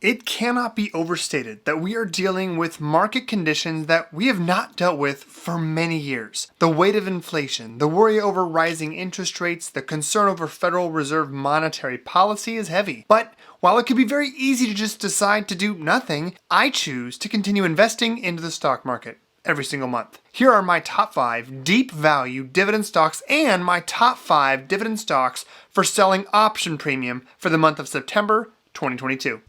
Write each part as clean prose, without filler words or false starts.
It cannot be overstated that we are dealing with market conditions that we have not dealt with for many years. The weight of inflation, the worry over rising interest rates, the concern over Federal Reserve monetary policy is heavy. But while it could be very easy to just decide to do nothing, I choose to continue investing into the stock market every single month. Here are my top 5 deep value dividend stocks and my top 5 dividend stocks for selling option premium for the month of September 2022.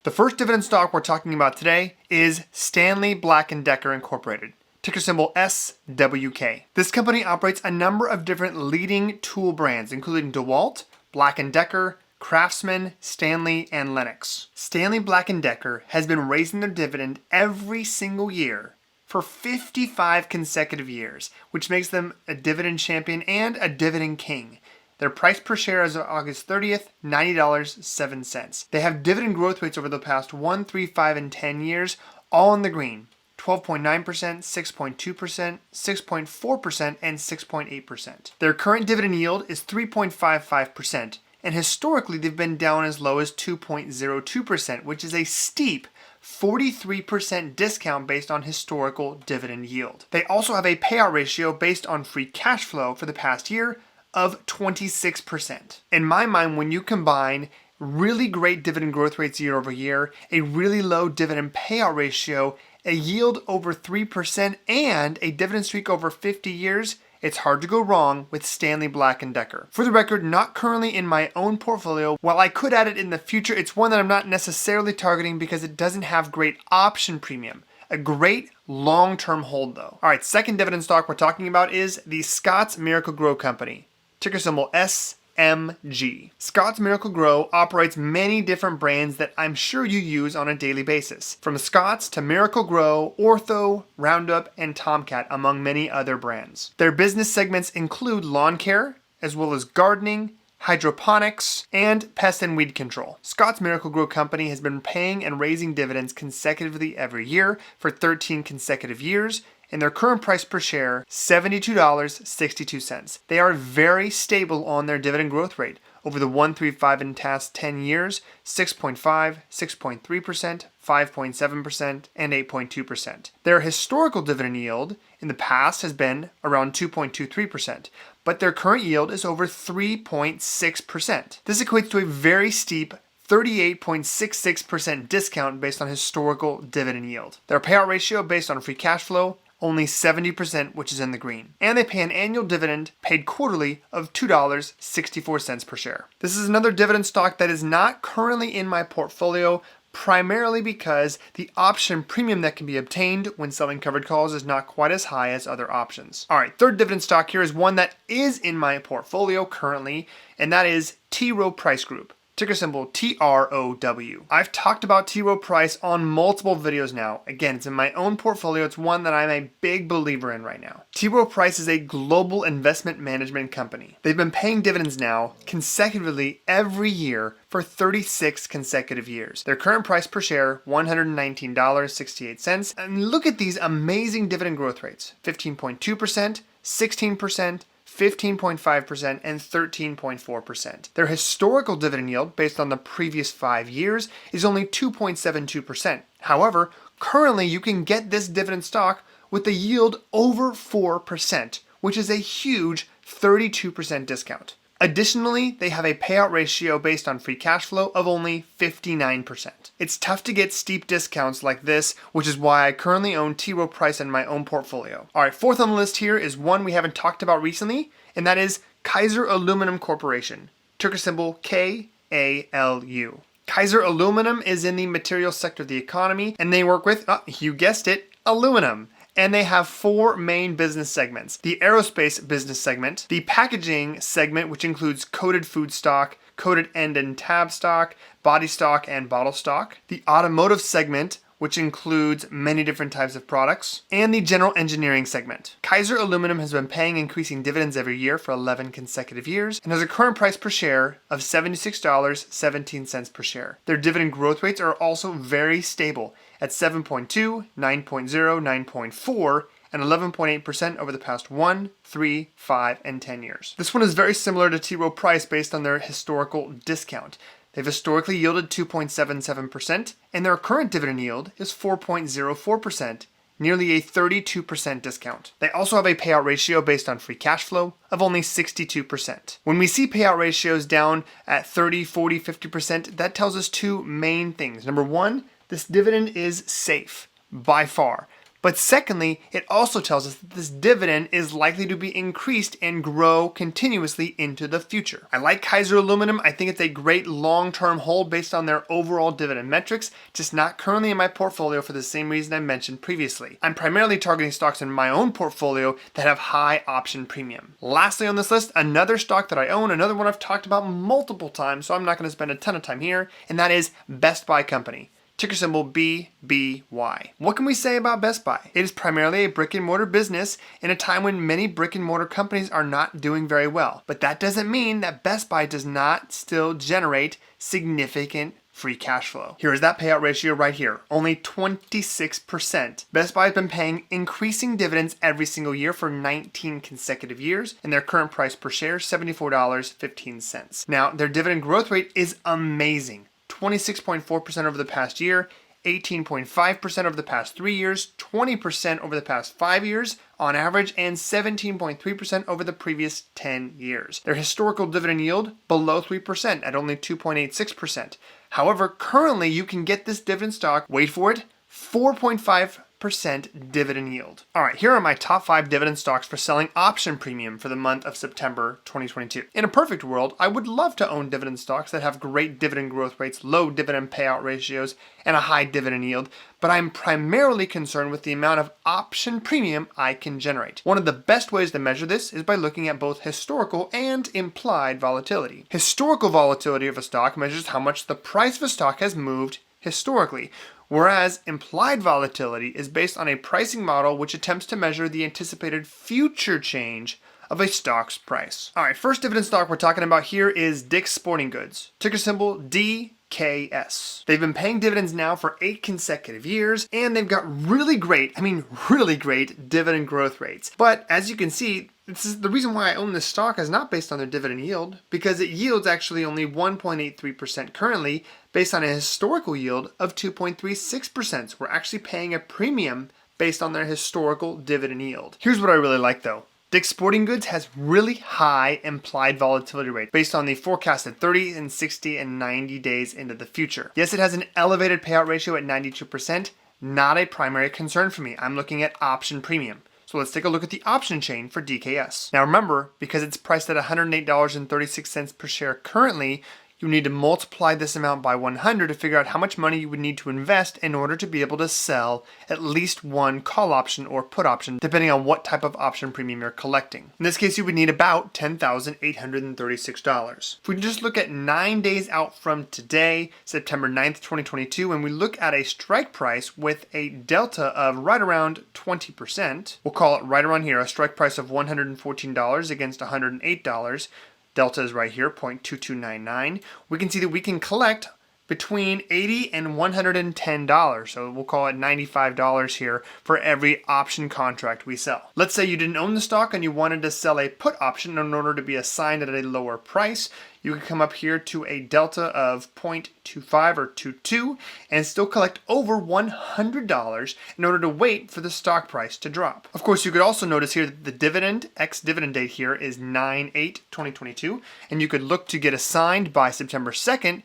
The first dividend stock we're talking about today is Stanley Black & Decker Incorporated, ticker symbol SWK. This company operates a number of different leading tool brands, including DeWalt, Black & Decker, Craftsman, Stanley, and Lennox. Stanley Black & Decker has been raising their dividend every single year for 55 consecutive years, which makes them a dividend champion and a dividend king. Their price per share as of August 30th, $90.07. They have dividend growth rates over the past 1, 3, 5, and 10 years, all in the green. 12.9%, 6.2%, 6.4%, and 6.8%. Their current dividend yield is 3.55%, and historically they've been down as low as 2.02%, which is a steep 43% discount based on historical dividend yield. They also have a payout ratio based on free cash flow for the past year of 26%. In my mind, when you combine really great dividend growth rates year over year, a really low dividend payout ratio, a yield over 3%, and a dividend streak over 50 years, it's hard to go wrong with Stanley Black & Decker. For the record, not currently in my own portfolio. While I could add it in the future, it's one that I'm not necessarily targeting because it doesn't have great option premium. A great long-term hold though. All right, second dividend stock we're talking about is the Scotts Miracle-Gro Company, ticker symbol SMG. Scotts Miracle-Gro operates many different brands that I'm sure you use on a daily basis. From Scotts to Miracle-Gro, Ortho, Roundup, and Tomcat, among many other brands. Their business segments include lawn care, as well as gardening, hydroponics, and pest and weed control. Scotts Miracle-Gro Company has been paying and raising dividends consecutively every year for 13 consecutive years, and their current price per share, $72.62. They are very stable on their dividend growth rate. Over the 1, 3, 5, and past 10 years, 6.5, 6.3%, 5.7%, and 8.2%. Their historical dividend yield in the past has been around 2.23%, but their current yield is over 3.6%. This equates to a very steep 38.66% discount based on historical dividend yield. Their payout ratio based on free cash flow, only 70%, which is in the green. And they pay an annual dividend paid quarterly of $2.64 per share. This is another dividend stock that is not currently in my portfolio, primarily because the option premium that can be obtained when selling covered calls is not quite as high as other options. All right, third dividend stock here is one that is in my portfolio currently, and that is TROW Price Group, ticker symbol TROW. I've talked about T. Rowe Price on multiple videos now. Again, it's in my own portfolio. It's one that I'm a big believer in right now. T. Rowe Price is a global investment management company. They've been paying dividends now consecutively every year for 36 consecutive years. Their current price per share, $119.68. And look at these amazing dividend growth rates. 15.2%, 16%, 15.5%, and 13.4%. Their historical dividend yield, based on the previous 5 years, is only 2.72%. However, currently you can get this dividend stock with a yield over 4%, which is a huge 32% discount. Additionally, they have a payout ratio based on free cash flow of only 59%. It's tough to get steep discounts like this, which is why I currently own T. Rowe Price in my own portfolio. All right, fourth on the list here is one we haven't talked about recently, and that is Kaiser Aluminum Corporation, ticker symbol KALU. Kaiser Aluminum is in the materials sector of the economy, and they work with, you guessed it, aluminum. And they have 4 main business segments. The aerospace business segment, the packaging segment, which includes coated food stock, coated end and tab stock, body stock, and bottle stock, the automotive segment, which includes many different types of products, and the general engineering segment. Kaiser Aluminum has been paying increasing dividends every year for 11 consecutive years and has a current price per share of $76.17 per share. Their dividend growth rates are also very stable at 7.2, 9.0, 9.4, and 11.8% over the past 1, 3, 5, and 10 years. This one is very similar to T. Rowe Price based on their historical discount. They've historically yielded 2.77%, and their current dividend yield is 4.04%, nearly a 32% discount. They also have a payout ratio based on free cash flow of only 62%. When we see payout ratios down at 30, 40, 50%, that tells us two main things. Number one, this dividend is safe, by far. But secondly, it also tells us that this dividend is likely to be increased and grow continuously into the future. I like Kaiser Aluminum. I think it's a great long-term hold based on their overall dividend metrics, just not currently in my portfolio for the same reason I mentioned previously. I'm primarily targeting stocks in my own portfolio that have high option premium. Lastly on this list, another stock that I own, another one I've talked about multiple times, so I'm not going to spend a ton of time here, and that is Best Buy Company. Ticker symbol BBY. What can we say about Best Buy? It is primarily a brick and mortar business in a time when many brick and mortar companies are not doing very well. But that doesn't mean that Best Buy does not still generate significant free cash flow. Here is that payout ratio right here, only 26%. Best Buy has been paying increasing dividends every single year for 19 consecutive years, and their current price per share is $74.15. Now, their dividend growth rate is amazing. 26.4% over the past year, 18.5% over the past 3 years, 20% over the past 5 years on average, and 17.3% over the previous 10 years. Their historical dividend yield below 3% at only 2.86%. However, currently you can get this dividend stock, wait for it, 4.5% dividend yield. All right, here are my top 5 dividend stocks for selling option premium for the month of September 2022. In a perfect world, I would love to own dividend stocks that have great dividend growth rates, low dividend payout ratios, and a high dividend yield, but I'm primarily concerned with the amount of option premium I can generate. One of the best ways to measure this is by looking at both historical and implied volatility. Historical volatility of a stock measures how much the price of a stock has moved historically, whereas implied volatility is based on a pricing model which attempts to measure the anticipated future change of a stock's price. All right, first dividend stock we're talking about here is Dick's Sporting Goods, ticker symbol DKS. They've been paying dividends now for 8 consecutive years, and they've got really great dividend growth rates. But as you can see, this is the reason why I own this stock is not based on their dividend yield, because it yields actually only 1.83% currently, based on a historical yield of 2.36%. So we're actually paying a premium based on their historical dividend yield. Here's what I really like though. Dick's Sporting Goods has really high implied volatility rate based on the forecasted 30 and 60 and 90 days into the future. Yes, it has an elevated payout ratio at 92%, not a primary concern for me. I'm looking at option premium. So let's take a look at the option chain for DKS. Now remember, because it's priced at $108.36 per share currently, you need to multiply this amount by 100 to figure out how much money you would need to invest in order to be able to sell at least one call option or put option, depending on what type of option premium you're collecting. In this case, you would need about $10,836. If we just look at 9 days out from today, September 9th, 2022, and we look at a strike price with a delta of right around 20%, we'll call it right around here, a strike price of $114 against $108, delta is right here, 0.2299. We can see that we can collect between $80 and $110. So we'll call it $95 here for every option contract we sell. Let's say you didn't own the stock and you wanted to sell a put option in order to be assigned at a lower price. You can come up here to a delta of 0.25 or 22 and still collect over $100 in order to wait for the stock price to drop. Of course, you could also notice here that the dividend, ex-dividend date here is 9/8/2022, and you could look to get assigned by September 2nd,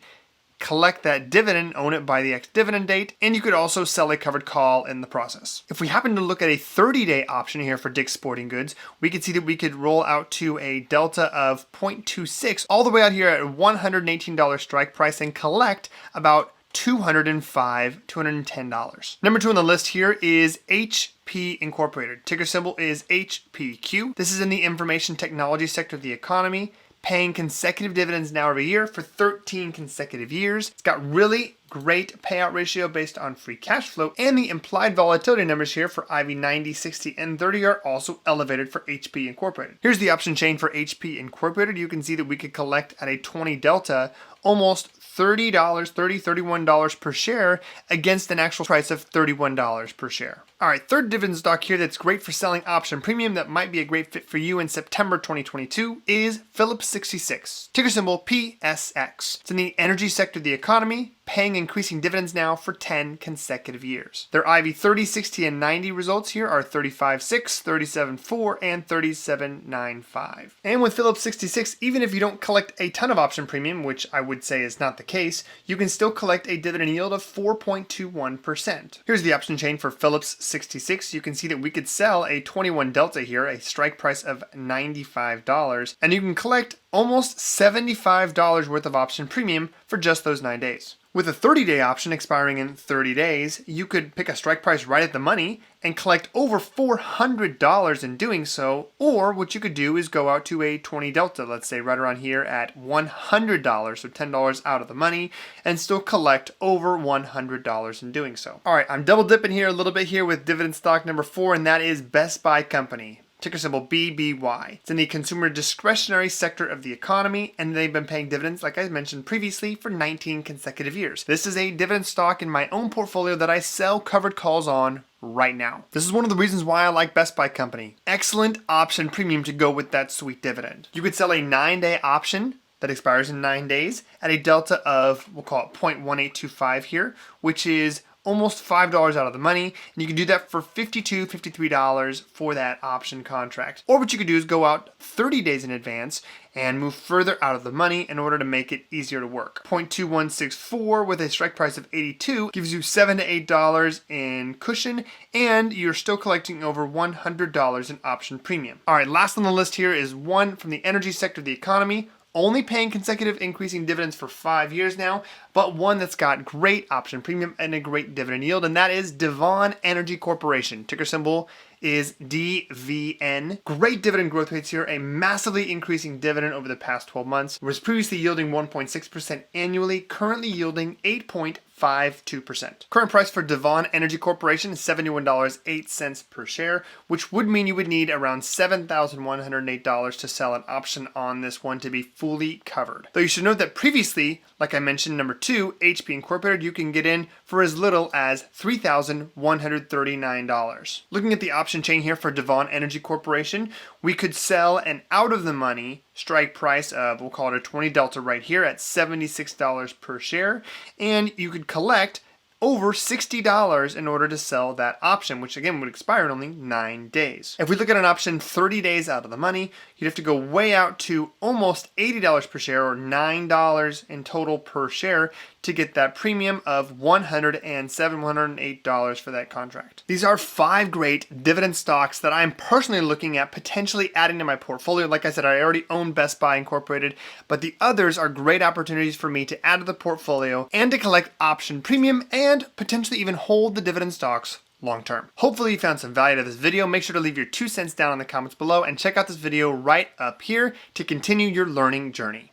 collect that dividend, own it by the ex-dividend date, and you could also sell a covered call in the process. If we happen to look at a 30-day option here for Dick's Sporting Goods, we can see that we could roll out to a delta of 0.26 all the way out here at a $118 strike price and collect about $210. Number 2 on the list here is HP Incorporated. Ticker symbol is HPQ. This is in the information technology sector of the economy, paying consecutive dividends now every year for 13 consecutive years. It's got really great payout ratio based on free cash flow, and the implied volatility numbers here for IV 90, 60, and 30 are also elevated for HP Incorporated. Here's the option chain for HP Incorporated. You can see that we could collect at a 20 delta almost $30, $31 per share against an actual price of $31 per share. All right, third dividend stock here that's great for selling option premium that might be a great fit for you in September 2022 is Phillips 66, ticker symbol PSX. It's in the energy sector of the economy, paying increasing dividends now for 10 consecutive years. Their IV 30, 60, and 90 results here are 35.6, 37.4, and 37.95. And with Phillips 66, even if you don't collect a ton of option premium, which I would say is not the case, you can still collect a dividend yield of 4.21%. Here's the option chain for Phillips 66. You can see that we could sell a 21 delta here, a strike price of $95, and you can collect almost $75 worth of option premium for just those 9 days. With a 30-day option expiring in 30 days, you could pick a strike price right at the money and collect over $400 in doing so, or what you could do is go out to a 20 delta, let's say right around here at $100, so $10 out of the money, and still collect over $100 in doing so. All right, I'm double dipping here a little bit here with dividend stock number 4, and that is Best Buy Company. Ticker symbol BBY. It's in the consumer discretionary sector of the economy, and they've been paying dividends, like I mentioned previously, for 19 consecutive years. This is a dividend stock in my own portfolio that I sell covered calls on right now. This is one of the reasons why I like Best Buy Company. Excellent option premium to go with that sweet dividend. You could sell a 9-day option that expires in 9 days at a delta of, we'll call it 0.1825 here, which is almost $5 out of the money, and you can do that for $52, $53 for that option contract. Or what you could do is go out 30 days in advance and move further out of the money in order to make it easier to work. 0.2164 with a strike price of 82 gives you $7 to $8 in cushion, and you're still collecting over $100 in option premium. All right, last on the list here is one from the energy sector of the economy, only paying consecutive increasing dividends for 5 years now, but one that's got great option premium and a great dividend yield, and that is Devon Energy Corporation. Ticker symbol is DVN. Great dividend growth rates here, a massively increasing dividend over the past 12 months. It was previously yielding 1.6% annually, currently yielding 8.52%. Current price for Devon Energy Corporation is $71.08 per share, which would mean you would need around $7,108 to sell an option on this one to be fully covered. Though you should note that previously, like I mentioned, number 2, HP Incorporated, you can get in for as little as $3,139. Looking at the option chain here for Devon Energy Corporation, we could sell an out of the money strike price of, we'll call it a 20 delta right here at $76 per share, and you could collect over $60 in order to sell that option, which again would expire in only 9 days. If we look at an option 30 days out of the money, you'd have to go way out to almost $80 per share, or $9 in total per share, to get that premium of $108 for that contract. These are 5 great dividend stocks that I'm personally looking at potentially adding to my portfolio. Like I said, I already own Best Buy Incorporated, but the others are great opportunities for me to add to the portfolio and to collect option premium and potentially even hold the dividend stocks long term. Hopefully you found some value to this video. Make sure to leave your 2 cents down in the comments below and check out this video right up here to continue your learning journey.